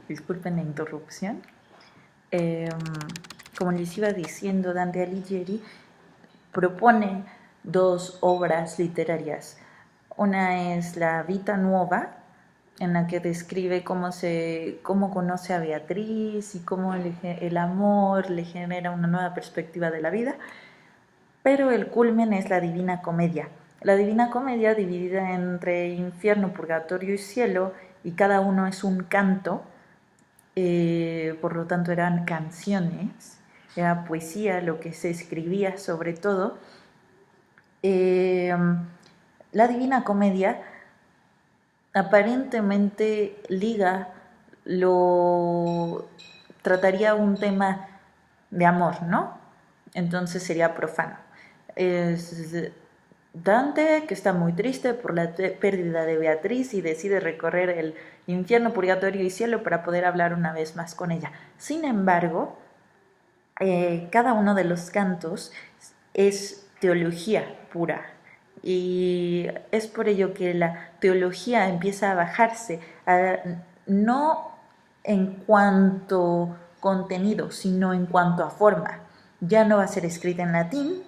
Disculpen la interrupción. Eh, Como les iba diciendo, Dante Alighieri propone dos obras literarias. Una es la Vita Nuova, en la que describe cómo conoce a Beatriz y cómo el amor le genera una nueva perspectiva de la vida. Pero el culmen es la Divina Comedia. La Divina Comedia, dividida entre infierno, purgatorio y cielo, y cada uno es un canto, por lo tanto eran canciones, era poesía lo que se escribía sobre todo. Eh, la Divina Comedia aparentemente lo trataría un tema de amor, ¿no? Entonces sería profano. Es Dante, que está muy triste por la pérdida de Beatriz y decide recorrer el infierno, purgatorio y cielo para poder hablar una vez más con ella. Sin embargo, cada uno de los cantos es teología pura. Y es por ello que la teología empieza a bajarse, no en cuanto contenido, sino en cuanto a forma. Ya no va a ser escrita en latín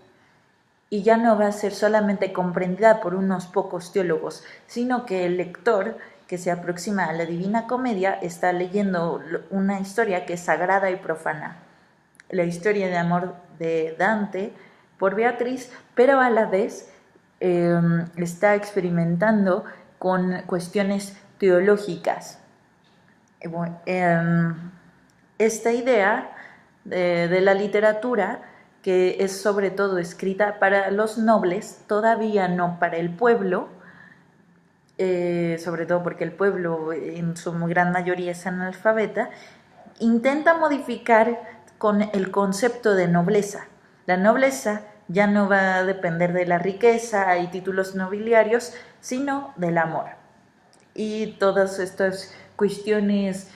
y ya no va a ser solamente comprendida por unos pocos teólogos, sino que el lector que se aproxima a la Divina Comedia está leyendo una historia que es sagrada y profana, la historia de amor de Dante por Beatriz, pero a la vez está experimentando con cuestiones teológicas. Esta idea de la literatura, que es sobre todo escrita para los nobles, todavía no para el pueblo, sobre todo porque el pueblo en su gran mayoría es analfabeta, intenta modificar con el concepto de nobleza. La nobleza ya no va a depender de la riqueza y títulos nobiliarios, sino del amor. Y todas estas cuestiones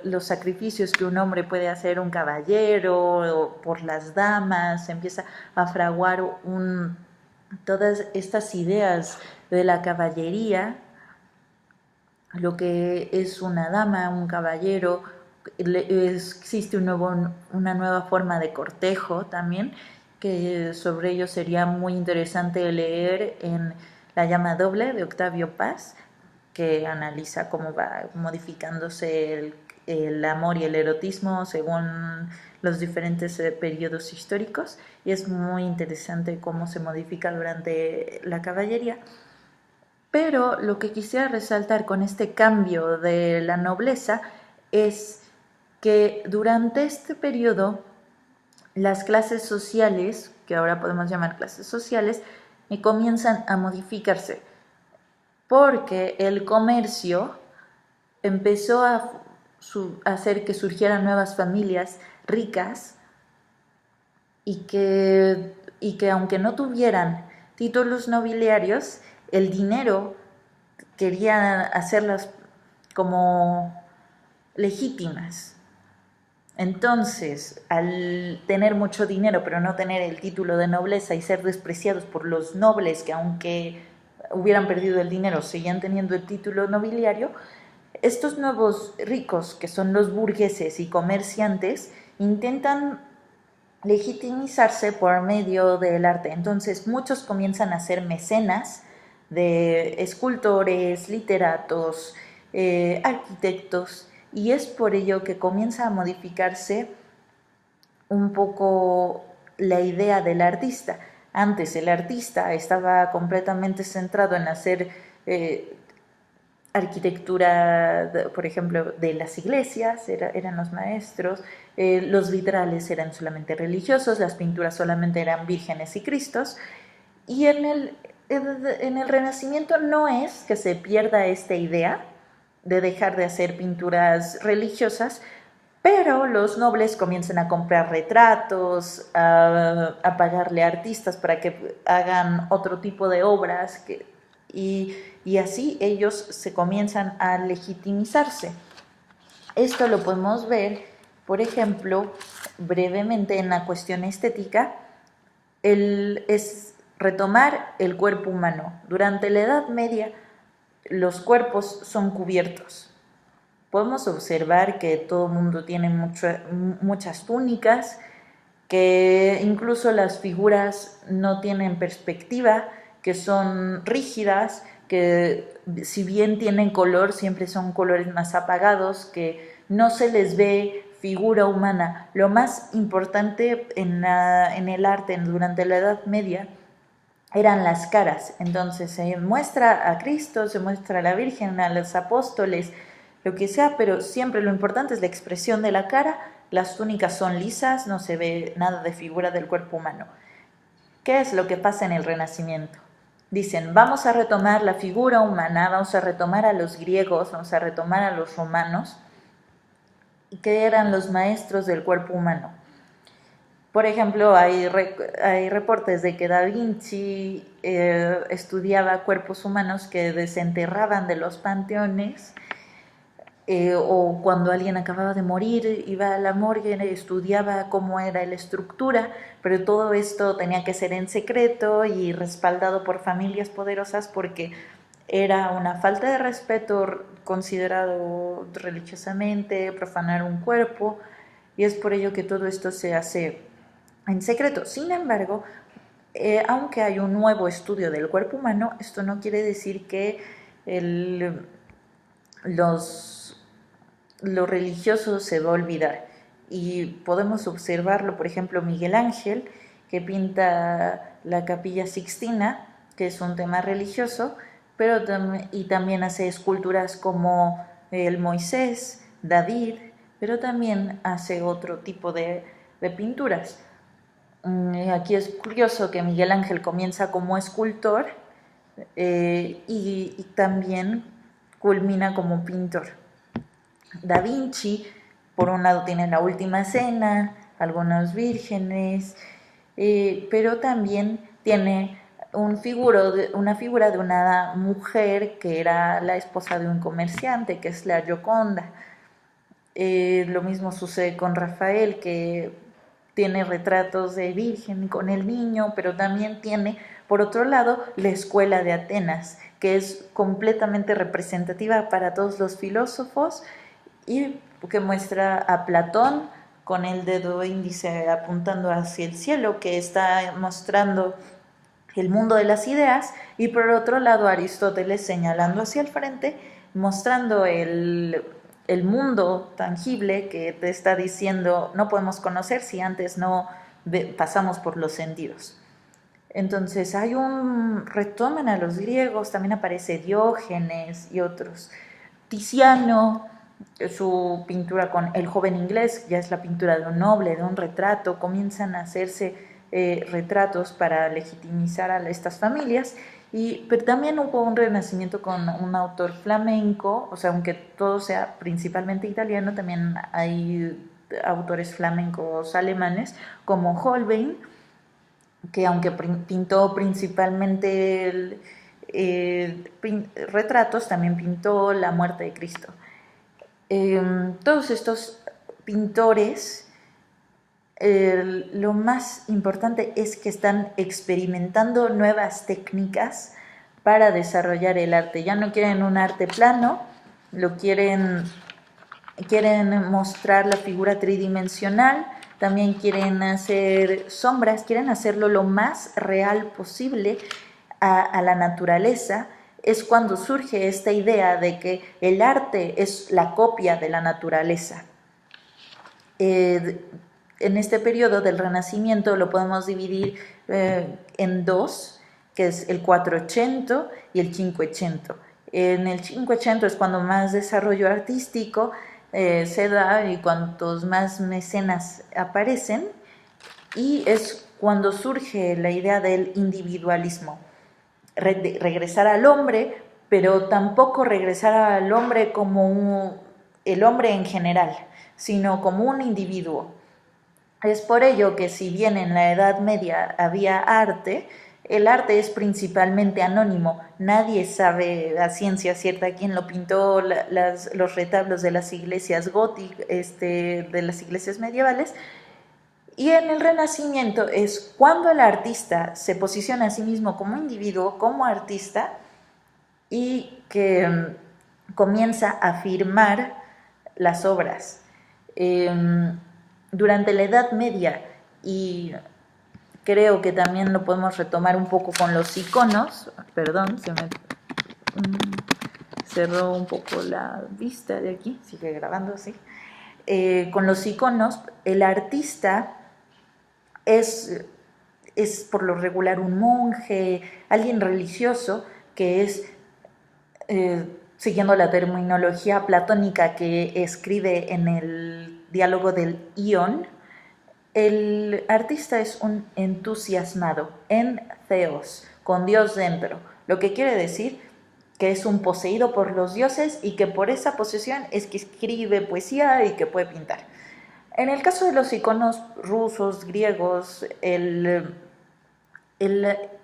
los sacrificios que un hombre puede hacer, un caballero, por las damas, empieza a fraguar todas estas ideas de la caballería, lo que es una dama, un caballero. Existe una nueva forma de cortejo también, que sobre ello sería muy interesante leer en La llama doble de Octavio Paz, que analiza cómo va modificándose el amor y el erotismo según los diferentes periodos históricos, y es muy interesante cómo se modifica durante la caballería. Pero lo que quisiera resaltar con este cambio de la nobleza es que durante este periodo las clases sociales, que ahora podemos llamar clases sociales, comienzan a modificarse, porque el comercio empezó a hacer que surgieran nuevas familias ricas y que aunque no tuvieran títulos nobiliarios, el dinero quería hacerlas como legítimas. Entonces, al tener mucho dinero pero no tener el título de nobleza y ser despreciados por los nobles que aunque hubieran perdido el dinero seguían teniendo el título nobiliario, estos nuevos ricos, que son los burgueses y comerciantes, intentan legitimizarse por medio del arte. Entonces muchos comienzan a ser mecenas de escultores, literatos, arquitectos, y es por ello que comienza a modificarse un poco la idea del artista. Antes el artista estaba completamente centrado en hacer arquitectura, por ejemplo, de las iglesias, eran los maestros, los vitrales eran solamente religiosos, las pinturas solamente eran vírgenes y cristos, y en el Renacimiento no es que se pierda esta idea de dejar de hacer pinturas religiosas, pero los nobles comienzan a comprar retratos, a pagarle a artistas para que hagan otro tipo de obras, y así ellos se comienzan a legitimizarse. Esto lo podemos ver, por ejemplo, brevemente en la cuestión estética, es retomar el cuerpo humano. Durante la Edad Media, los cuerpos son cubiertos. Podemos observar que todo el mundo tiene muchas túnicas, que incluso las figuras no tienen perspectiva, que son rígidas, que si bien tienen color, siempre son colores más apagados, que no se les ve figura humana. Lo más importante en el arte durante la Edad Media eran las caras. Entonces se muestra a Cristo, se muestra a la Virgen, a los apóstoles, lo que sea, pero siempre lo importante es la expresión de la cara. Las túnicas son lisas, no se ve nada de figura del cuerpo humano. ¿Qué es lo que pasa en el Renacimiento? Dicen, vamos a retomar la figura humana, vamos a retomar a los griegos, vamos a retomar a los romanos, que eran los maestros del cuerpo humano. Por ejemplo, hay reportes de que Da Vinci estudiaba cuerpos humanos que desenterraban de los panteones, o cuando alguien acababa de morir, iba a la morgue y estudiaba cómo era la estructura, pero todo esto tenía que ser en secreto y respaldado por familias poderosas porque era una falta de respeto considerado religiosamente, profanar un cuerpo, y es por ello que todo esto se hace en secreto. Sin embargo, aunque hay un nuevo estudio del cuerpo humano, esto no quiere decir que lo religioso se va a olvidar. Y podemos observarlo, por ejemplo, Miguel Ángel, que pinta la Capilla Sixtina, que es un tema religioso, pero y también hace esculturas como el Moisés, David, pero también hace otro tipo de pinturas. Aquí es curioso que Miguel Ángel comienza como escultor y también culmina como pintor. Da Vinci, por un lado, tiene la Última Cena, algunas vírgenes, pero también tiene una figura de una mujer que era la esposa de un comerciante, que es la Gioconda. Lo mismo sucede con Rafael, que tiene retratos de Virgen con el niño, pero también tiene, por otro lado, la Escuela de Atenas, que es completamente representativa para todos los filósofos y que muestra a Platón con el dedo índice apuntando hacia el cielo, que está mostrando el mundo de las ideas, y por otro lado Aristóteles señalando hacia el frente, mostrando el mundo tangible que te está diciendo no podemos conocer si antes no pasamos por los sentidos. Entonces hay retoman a los griegos, también aparece Diógenes y otros. Tiziano, su pintura con El joven inglés, ya es la pintura de un noble, de un retrato, comienzan a hacerse retratos para legitimizar a estas familias, pero también hubo un renacimiento con un autor flamenco, o sea, aunque todo sea principalmente italiano, también hay autores flamencos alemanes como Holbein, que aunque pintó principalmente retratos, también pintó la muerte de Cristo. Todos estos pintores, lo más importante es que están experimentando nuevas técnicas para desarrollar el arte. Ya no quieren un arte plano, quieren mostrar la figura tridimensional, también quieren hacer sombras, quieren hacerlo lo más real posible a la naturaleza. Es cuando surge esta idea de que el arte es la copia de la naturaleza. En este periodo del Renacimiento lo podemos dividir en dos, que es el 480 y el 580. En el 580 es cuando más desarrollo artístico se da y cuantos más mecenas aparecen, y es cuando surge la idea del individualismo. Regresar al hombre, pero tampoco regresar al hombre como el hombre en general, sino como un individuo. Es por ello que si bien en la Edad Media había arte, el arte es principalmente anónimo. Nadie sabe a ciencia cierta quién lo pintó. Los retablos de las iglesias góticas, de las iglesias medievales. Y en el Renacimiento es cuando el artista se posiciona a sí mismo como individuo, como artista, y que comienza a firmar las obras. Durante la Edad Media, y creo que también lo podemos retomar un poco con los iconos, perdón, se me cerró un poco la vista de aquí, sigue grabando así. Con los iconos, el artista es por lo regular un monje, alguien religioso que es, siguiendo la terminología platónica que escribe en el diálogo del Ion, el artista es un entusiasmado, en theos, con Dios dentro, lo que quiere decir que es un poseído por los dioses y que por esa posesión es que escribe poesía y que puede pintar. En el caso de los iconos rusos, griegos,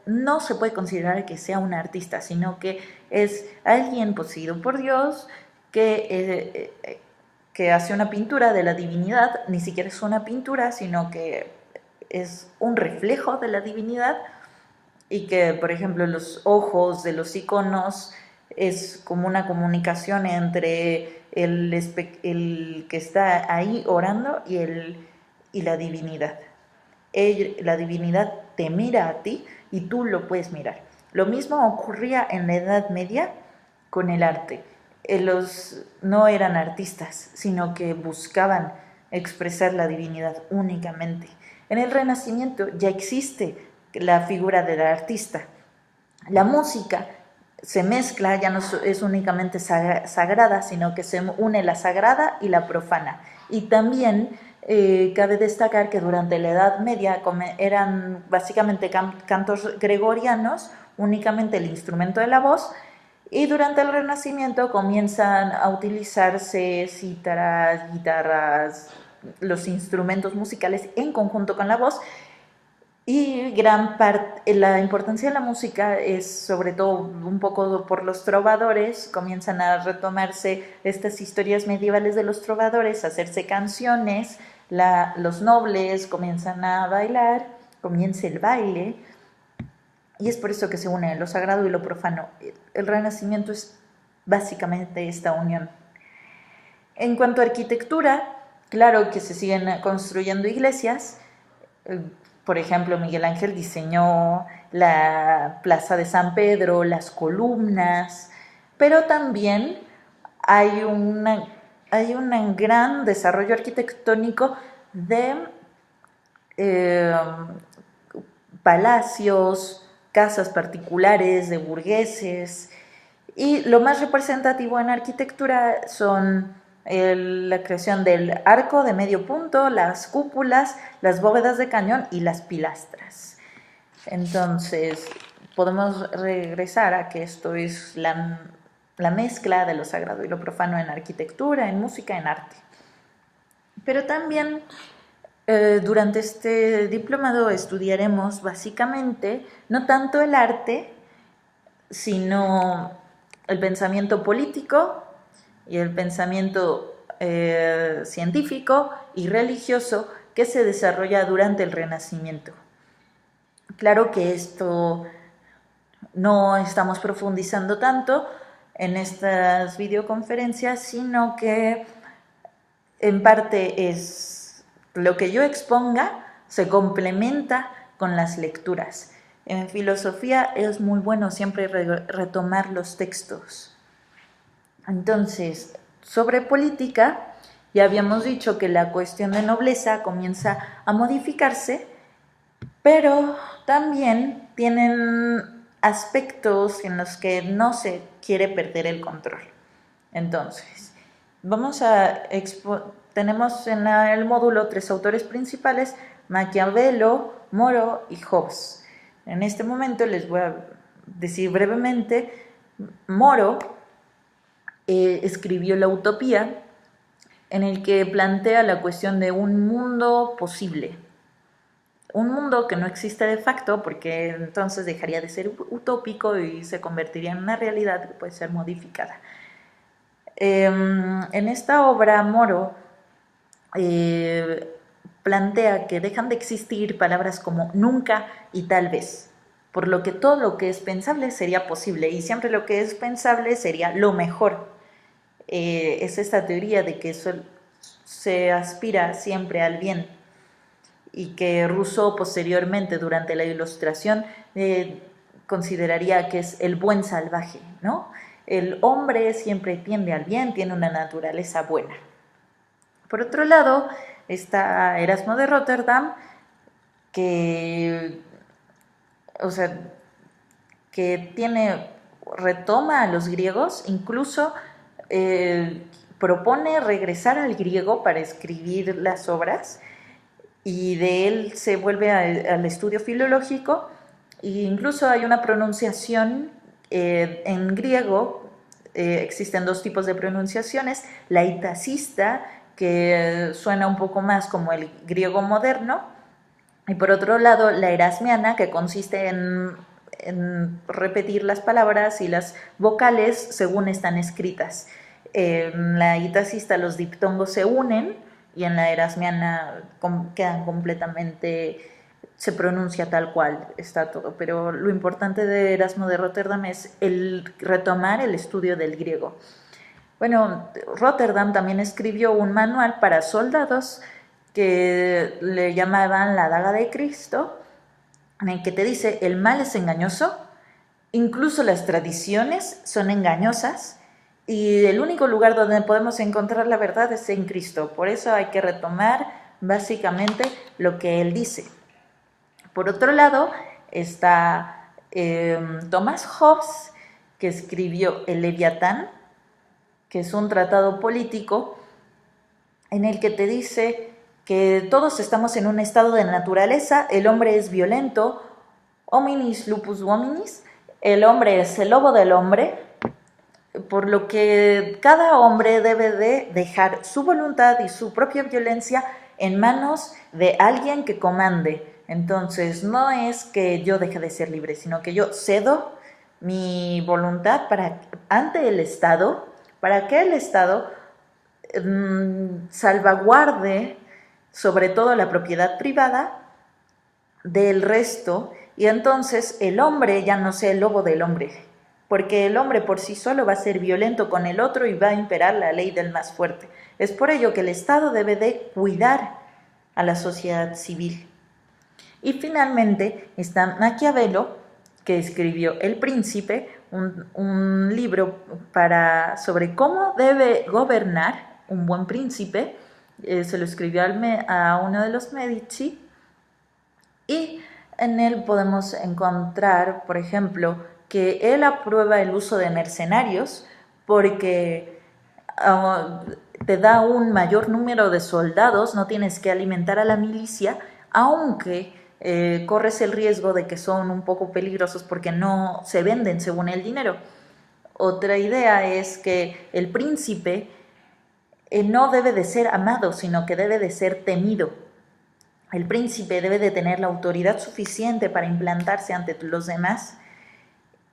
no se puede considerar que sea un artista, sino que es alguien poseído por Dios que hace una pintura de la divinidad. Ni siquiera es una pintura, sino que es un reflejo de la divinidad, y que, por ejemplo, los ojos de los iconos es como una comunicación entre el que está ahí orando y la divinidad. La divinidad te mira a ti y tú lo puedes mirar. Lo mismo ocurría en la Edad Media con el arte. No eran artistas, sino que buscaban expresar la divinidad únicamente. En el Renacimiento ya existe la figura del artista. La música se mezcla, ya no es únicamente sagrada, sino que se une la sagrada y la profana. Y también cabe destacar que durante la Edad Media eran básicamente cantos gregorianos, únicamente el instrumento de la voz, y durante el Renacimiento comienzan a utilizarse cítaras, guitarras, los instrumentos musicales en conjunto con la voz. Y gran parte, la importancia de la música es sobre todo un poco por los trovadores. Comienzan a retomarse estas historias medievales de los trovadores, a hacerse canciones, los nobles comienzan a bailar, comienza el baile, y es por eso que se une lo sagrado y lo profano. El Renacimiento es básicamente esta unión. En cuanto a arquitectura, claro que se siguen construyendo iglesias. Por ejemplo, Miguel Ángel diseñó la Plaza de San Pedro, las columnas, pero también hay un gran desarrollo arquitectónico de palacios, casas particulares de burgueses, y lo más representativo en arquitectura son la creación del arco de medio punto, las cúpulas, las bóvedas de cañón y las pilastras. Entonces, podemos regresar a que esto es la mezcla de lo sagrado y lo profano en arquitectura, en música, en arte. Pero también durante este diplomado estudiaremos básicamente no tanto el arte, sino el pensamiento político y el pensamiento científico y religioso que se desarrolla durante el Renacimiento. Claro que esto no estamos profundizando tanto en estas videoconferencias, sino que en parte es lo que yo exponga se complementa con las lecturas. En filosofía es muy bueno siempre retomar los textos. Entonces, sobre política, ya habíamos dicho que la cuestión de nobleza comienza a modificarse, pero también tienen aspectos en los que no se quiere perder el control. Entonces, tenemos en el módulo 3 autores principales: Maquiavelo, Moro y Hobbes. En este momento les voy a decir brevemente. Moro escribió La Utopía, en el que plantea la cuestión de un mundo posible. Un mundo que no existe de facto, porque entonces dejaría de ser utópico y se convertiría en una realidad que puede ser modificada. En esta obra, Moro plantea que dejan de existir palabras como nunca y tal vez. por lo que todo lo que es pensable sería posible y siempre lo que es pensable sería lo mejor. Es esta teoría de que se aspira siempre al bien y que Rousseau posteriormente durante la Ilustración consideraría que es el buen salvaje, ¿no? El hombre siempre tiende al bien, tiene una naturaleza buena. Por otro lado, está Erasmo de Rotterdam, que, o sea, retoma a los griegos, incluso propone regresar al griego para escribir las obras, y de él se vuelve al estudio filológico, e incluso hay una pronunciación en griego, existen dos tipos de pronunciaciones, la itacista, que suena un poco más como el griego moderno, y por otro lado la erasmiana, que consiste en repetir las palabras y las vocales según están escritas. En la itacista los diptongos se unen y en la erasmiana quedan completamente, se pronuncia tal cual, está todo. Pero lo importante de Erasmo de Rotterdam es el retomar el estudio del griego. Bueno, Rotterdam también escribió un manual para soldados que le llamaban la daga de Cristo, en el que te dice: el mal es engañoso, incluso las tradiciones son engañosas, y el único lugar donde podemos encontrar la verdad es en Cristo. Por eso hay que retomar básicamente lo que él dice. Por otro lado está Thomas Hobbes, que escribió el Leviatán, que es un tratado político en el que te dice que todos estamos en un estado de naturaleza, el hombre es violento, hominis lupus hominis, el hombre es el lobo del hombre, por lo que cada hombre debe de dejar su voluntad y su propia violencia en manos de alguien que comande. Entonces no es que yo deje de ser libre, sino que yo cedo mi voluntad ante el Estado, para que el Estado salvaguarde sobre todo la propiedad privada del resto, y entonces el hombre ya no sea el lobo del hombre, porque el hombre por sí solo va a ser violento con el otro y va a imperar la ley del más fuerte. Es por ello que el Estado debe de cuidar a la sociedad civil. Y finalmente está Maquiavelo, que escribió El Príncipe, un libro sobre cómo debe gobernar un buen príncipe. Se lo escribió a uno de los Medici, y en él podemos encontrar, por ejemplo, que él aprueba el uso de mercenarios porque te da un mayor número de soldados, no tienes que alimentar a la milicia, aunque corres el riesgo de que son un poco peligrosos porque no se venden según el dinero. Otra idea es que el príncipe no debe de ser amado, sino que debe de ser temido. El príncipe debe de tener la autoridad suficiente para implantarse ante los demás.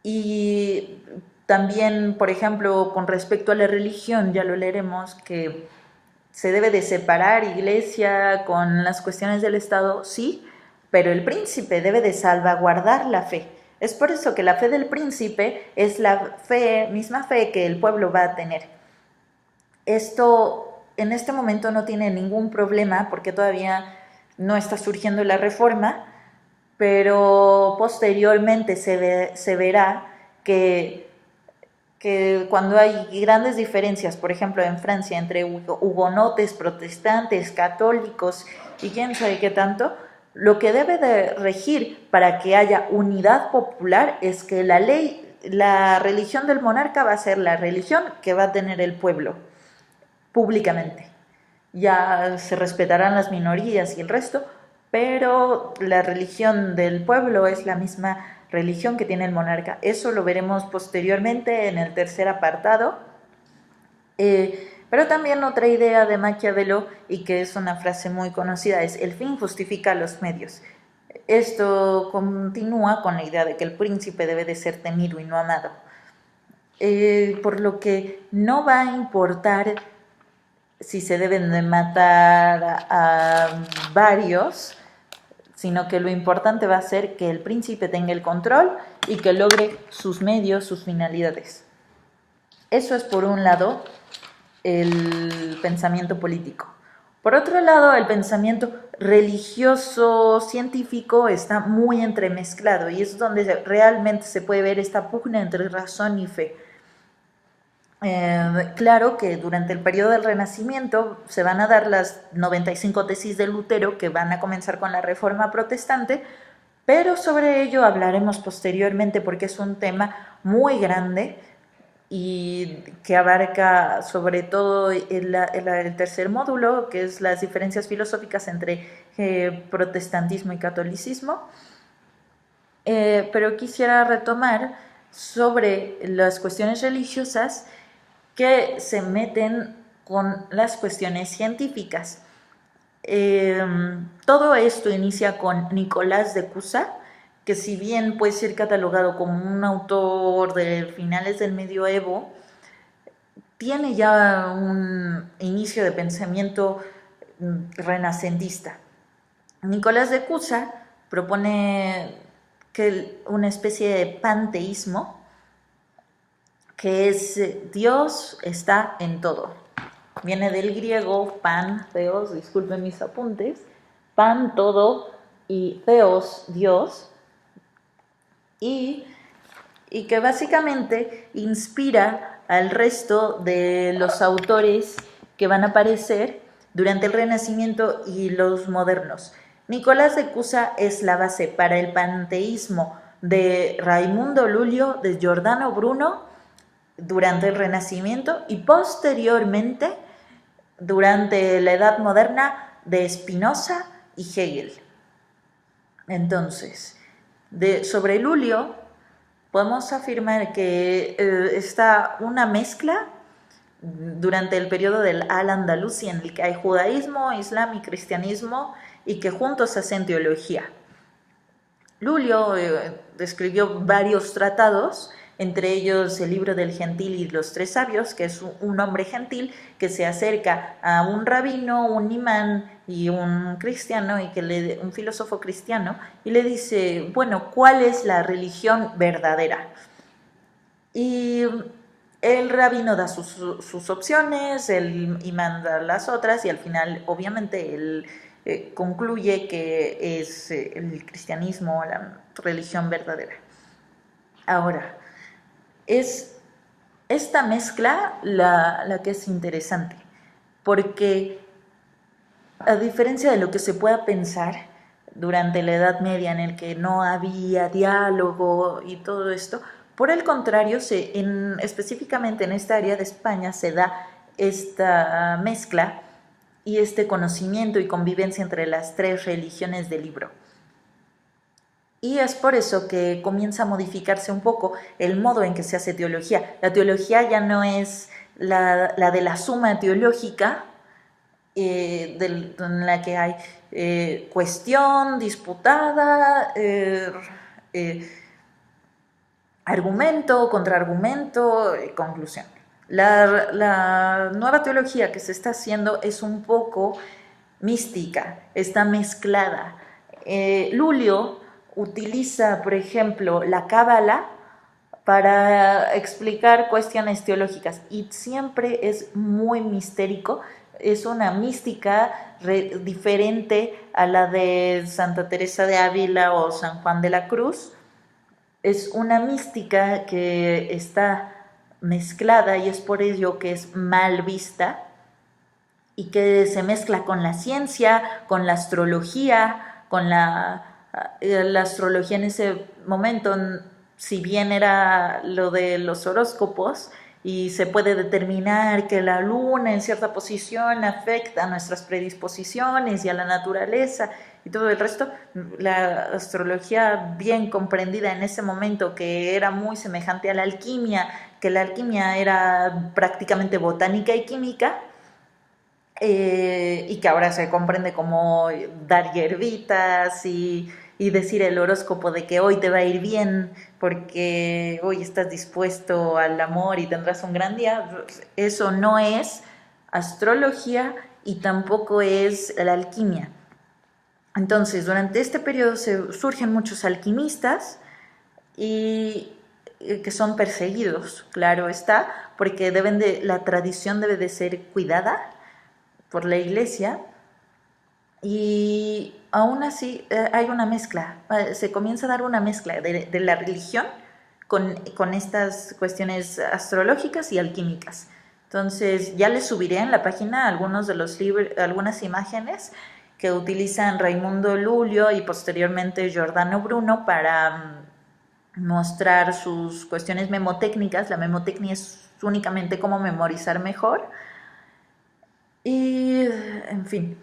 Y también, por ejemplo, con respecto a la religión, ya lo leeremos, que se debe de separar iglesia con las cuestiones del Estado, sí, pero el príncipe debe de salvaguardar la fe. Es por eso que la fe del príncipe es la misma fe que el pueblo va a tener. Esto en este momento no tiene ningún problema porque todavía no está surgiendo la reforma, pero posteriormente se verá que cuando hay grandes diferencias, por ejemplo en Francia, entre hugonotes, protestantes, católicos y quién sabe qué tanto, lo que debe de regir para que haya unidad popular es que la religión del monarca va a ser la religión que va a tener el pueblo públicamente. Ya se respetarán las minorías y el resto, pero la religión del pueblo es la misma religión que tiene el monarca. Eso lo veremos posteriormente en el tercer apartado. Pero también otra idea de Maquiavelo, y que es una frase muy conocida, es: el fin justifica los medios. Esto continúa con la idea de que el príncipe debe de ser temido y no amado. Por lo que no va a importar si se deben de matar a varios, sino que lo importante va a ser que el príncipe tenga el control y que logre sus medios, sus finalidades. Eso es por un lado el pensamiento político. Por otro lado, el pensamiento religioso, científico, está muy entremezclado y es donde realmente se puede ver esta pugna entre razón y fe. Claro que durante el periodo del Renacimiento se van a dar las 95 tesis de Lutero, que van a comenzar con la Reforma Protestante, pero sobre ello hablaremos posteriormente porque es un tema muy grande y que abarca sobre todo el tercer módulo, que es las diferencias filosóficas entre protestantismo y catolicismo. Pero quisiera retomar sobre las cuestiones religiosas que se meten con las cuestiones científicas. Todo esto inicia con Nicolás de Cusa, que si bien puede ser catalogado como un autor de finales del medioevo, tiene ya un inicio de pensamiento renacentista. Nicolás de Cusa propone que una especie de panteísmo, que es Dios está en todo. Viene del griego pan, theos, disculpen mis apuntes, pan, todo, y theos, Dios, y que básicamente inspira al resto de los autores que van a aparecer durante el Renacimiento y los modernos. Nicolás de Cusa es la base para el panteísmo de Raimundo Lulio, de Giordano Bruno, durante el Renacimiento y posteriormente durante la Edad Moderna de Spinoza y Hegel. Entonces, sobre Lulio podemos afirmar que está una mezcla durante el periodo del Al-Andalusi en el que hay judaísmo, islam y cristianismo y que juntos hacen teología. Lulio escribió varios tratados, entre ellos el libro del gentil y los tres sabios, que es un hombre gentil que se acerca a un rabino, un imán y un cristiano, un filósofo cristiano, y le dice, bueno, ¿cuál es la religión verdadera? Y el rabino da sus opciones, el imán da las otras, y al final, obviamente, él concluye que es el cristianismo la religión verdadera. Ahora, es esta mezcla la que es interesante, porque a diferencia de lo que se pueda pensar durante la Edad Media en el que no había diálogo y todo esto, por el contrario, específicamente en esta área de España se da esta mezcla y este conocimiento y convivencia entre las tres religiones del libro. Y es por eso que comienza a modificarse un poco el modo en que se hace teología. La teología ya no es la de la suma teológica, en la que hay cuestión disputada, argumento, contraargumento, conclusión. La nueva teología que se está haciendo es un poco mística, está mezclada. Lulio utiliza, por ejemplo, la cábala para explicar cuestiones teológicas y siempre es muy mistérico, es una mística diferente a la de Santa Teresa de Ávila o San Juan de la Cruz. Es una mística que está mezclada y es por ello que es mal vista y que se mezcla con la ciencia, con la astrología, con la astrología en ese momento, si bien era lo de los horóscopos y se puede determinar que la luna en cierta posición afecta a nuestras predisposiciones y a la naturaleza y todo el resto, la astrología bien comprendida en ese momento, que era muy semejante a la alquimia, que la alquimia era prácticamente botánica y química, y que ahora se comprende como dar hierbitas y decir el horóscopo de que hoy te va a ir bien porque hoy estás dispuesto al amor y tendrás un gran día. Eso no es astrología y tampoco es la alquimia. Entonces, durante este periodo surgen muchos alquimistas y que son perseguidos, claro está, porque la tradición debe de ser cuidada por la iglesia y aún así hay una mezcla, se comienza a dar una mezcla de la religión con estas cuestiones astrológicas y alquímicas. Entonces ya les subiré en la página algunos de los libros, algunas imágenes que utilizan Raimundo Lulio y posteriormente Giordano Bruno para mostrar sus cuestiones memotécnicas. La memotecnia es únicamente cómo memorizar mejor. Y, en fin,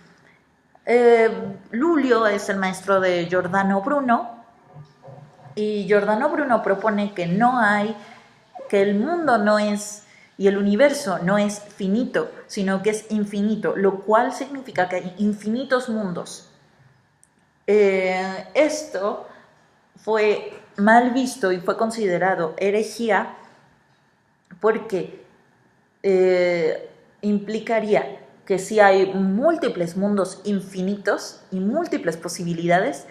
Lulio es el maestro de Giordano Bruno y Giordano Bruno propone que que el mundo no es y el universo no es finito, sino que es infinito, lo cual significa que hay infinitos mundos. Esto fue mal visto y fue considerado herejía porque implicaría que si hay múltiples mundos infinitos y múltiples posibilidades,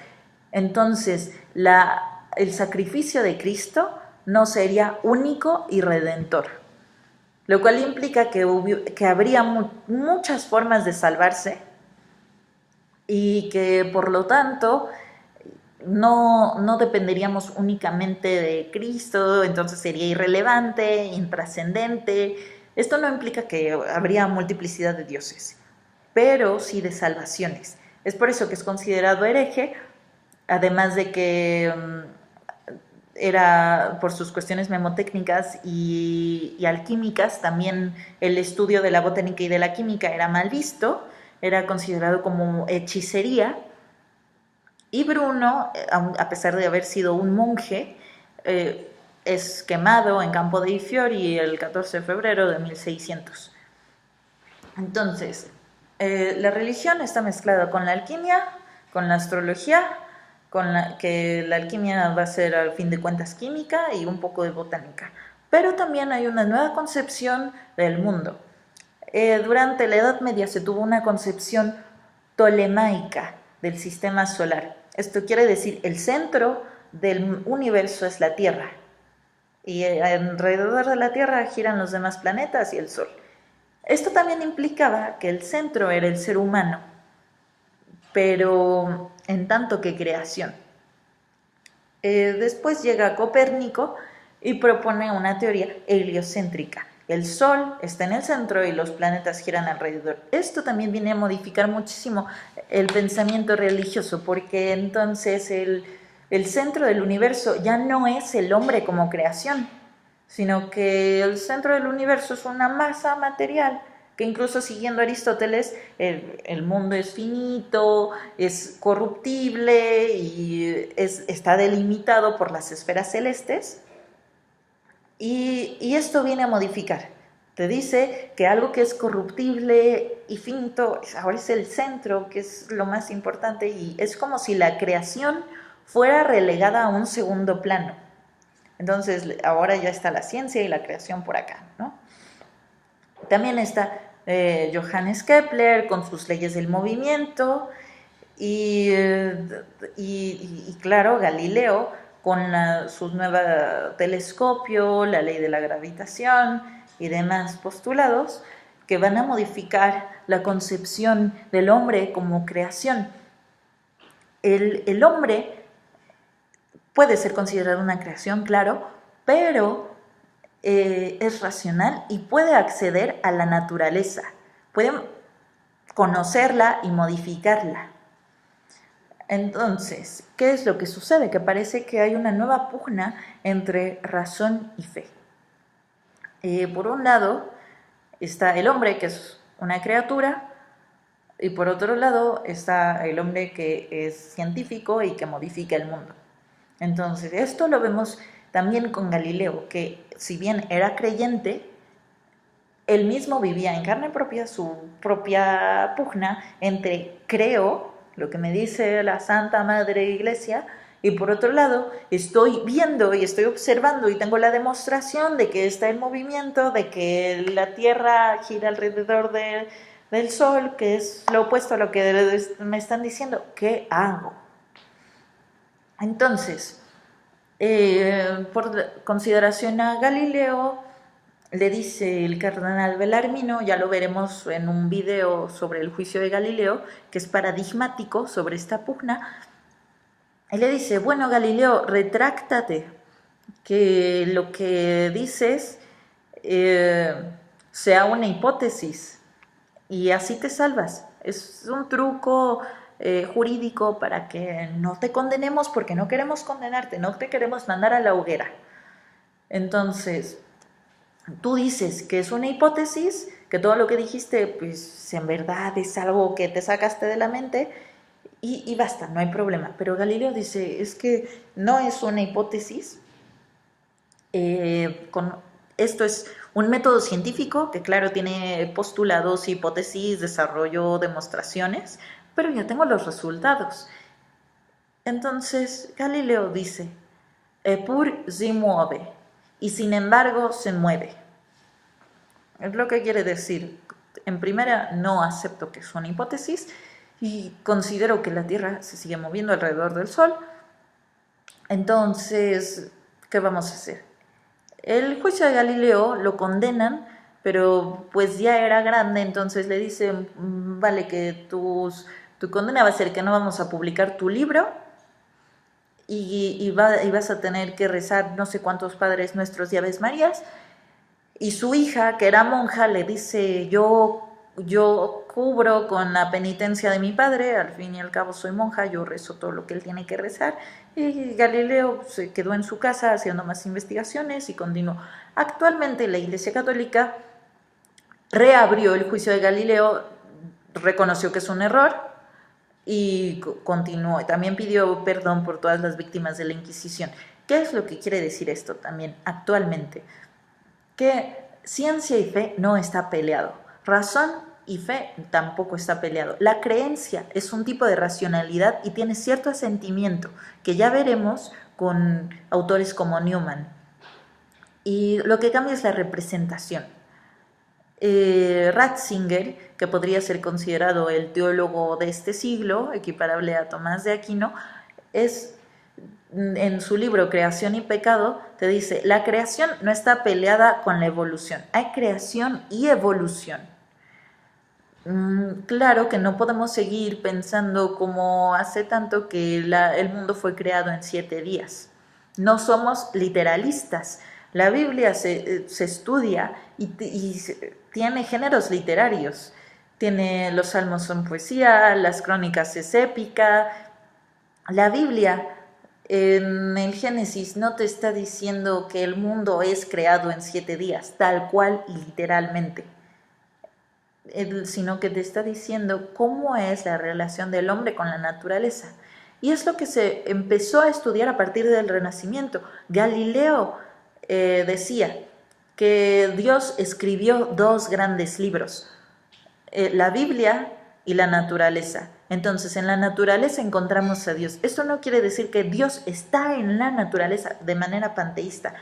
entonces el sacrificio de Cristo no sería único y redentor, lo cual implica que habría muchas formas de salvarse y que por lo tanto no dependeríamos únicamente de Cristo, entonces sería irrelevante, intrascendente. Esto no implica que habría multiplicidad de dioses, pero sí de salvaciones. Es por eso que es considerado hereje, además de que era por sus cuestiones memotécnicas y alquímicas, también el estudio de la botánica y de la química era mal visto, era considerado como hechicería. Y Bruno, a pesar de haber sido un monje, es quemado en Campo dei Fiori el 14 de febrero de 1600. Entonces, la religión está mezclada con la alquimia, con la astrología, que la alquimia va a ser al fin de cuentas química y un poco de botánica. Pero también hay una nueva concepción del mundo. Durante la Edad Media se tuvo una concepción tolemaica del sistema solar. Esto quiere decir el centro del universo es la Tierra y alrededor de la Tierra giran los demás planetas y el Sol. Esto también implicaba que el centro era el ser humano, pero en tanto que creación. Después llega Copérnico y propone una teoría heliocéntrica. El Sol está en el centro y los planetas giran alrededor. Esto también viene a modificar muchísimo el pensamiento religioso, porque entonces el centro del universo ya no es el hombre como creación, sino que el centro del universo es una masa material, que incluso siguiendo Aristóteles, el mundo es finito, es corruptible y está delimitado por las esferas celestes. Y esto viene a modificar. Te dice que algo que es corruptible y finito ahora es el centro, que es lo más importante, y es como si la creación fuera relegada a un segundo plano. Entonces ahora ya está la ciencia y la creación por acá, ¿no? También está Johannes Kepler con sus leyes del movimiento y claro, Galileo con su nuevo telescopio, la ley de la gravitación y demás postulados que van a modificar la concepción del hombre como creación. El hombre puede ser considerado una creación, claro, pero es racional y puede acceder a la naturaleza, puede conocerla y modificarla. Entonces, ¿qué es lo que sucede? Que parece que hay una nueva pugna entre razón y fe. Por un lado está el hombre, que es una criatura, y por otro lado está el hombre que es científico y que modifica el mundo. Entonces, esto lo vemos también con Galileo, que si bien era creyente, él mismo vivía en carne propia su propia pugna entre creo, lo que me dice la Santa Madre Iglesia, y por otro lado estoy viendo y estoy observando y tengo la demostración de que está el movimiento, de que la Tierra gira alrededor del sol, que es lo opuesto a lo que me están diciendo. ¿Qué hago? Entonces, por consideración a Galileo, le dice el cardenal Belarmino, ya lo veremos en un video sobre el juicio de Galileo, que es paradigmático sobre esta pugna. Él le dice, bueno, Galileo, retráctate, que lo que dices sea una hipótesis y así te salvas. Es un truco jurídico para que no te condenemos, porque no queremos condenarte, no te queremos mandar a la hoguera. Entonces, tú dices que es una hipótesis, que todo lo que dijiste, pues en verdad es algo que te sacaste de la mente y basta, no hay problema. Pero Galileo dice, es que no es una hipótesis, esto es un método científico que claro tiene postulados, hipótesis, desarrollo, demostraciones, pero ya tengo los resultados. Entonces Galileo dice, Eppur si muove, y sin embargo se mueve. Es lo que quiere decir. En primera, no acepto que es una hipótesis y considero que la Tierra se sigue moviendo alrededor del Sol. Entonces, ¿qué vamos a hacer? El juicio de Galileo lo condenan, pero pues ya era grande, entonces le dicen, vale, que tu condena va a ser que no vamos a publicar tu libro y vas a tener que rezar no sé cuántos Padres Nuestros y Aves Marías. Y su hija, que era monja, le dice, yo cubro con la penitencia de mi padre, al fin y al cabo soy monja, yo rezo todo lo que él tiene que rezar. Y Galileo se quedó en su casa haciendo más investigaciones y continuó. Actualmente la Iglesia Católica reabrió el juicio de Galileo, reconoció que es un error y continuó. También pidió perdón por todas las víctimas de la Inquisición. ¿Qué es lo que quiere decir esto también actualmente? Que ciencia y fe no está peleado, razón y fe tampoco está peleado. La creencia es un tipo de racionalidad y tiene cierto asentimiento, que ya veremos con autores como Newman. Y lo que cambia es la representación. Ratzinger, que podría ser considerado el teólogo de este siglo, equiparable a Tomás de Aquino, en su libro Creación y Pecado, te dice, la creación no está peleada con la evolución, hay creación y evolución. Claro que no podemos seguir pensando como hace tanto que el mundo fue creado en 7 días. No somos literalistas. La Biblia se estudia y tiene géneros literarios. Los salmos son poesía, las crónicas es épica. La Biblia en el Génesis no te está diciendo que el mundo es creado en 7 días, tal cual y literalmente, sino que te está diciendo cómo es la relación del hombre con la naturaleza. Y es lo que se empezó a estudiar a partir del Renacimiento. Galileo decía que Dios escribió 2 grandes libros, la Biblia y la naturaleza. Entonces, en la naturaleza encontramos a Dios. Esto no quiere decir que Dios está en la naturaleza de manera panteísta.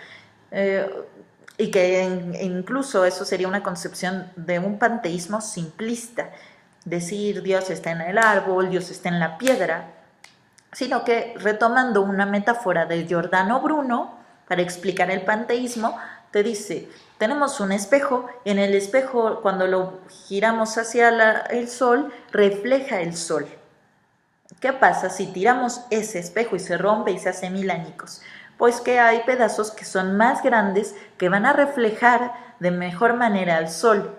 Y que incluso eso sería una concepción de un panteísmo simplista. Decir Dios está en el árbol, Dios está en la piedra. Sino que, retomando una metáfora de Giordano Bruno, para explicar el panteísmo, te dice, tenemos un espejo, y en el espejo cuando lo giramos hacia el sol, refleja el sol. ¿Qué pasa si tiramos ese espejo y se rompe y se hace 1000 añicos? Pues que hay pedazos que son más grandes que van a reflejar de mejor manera al sol.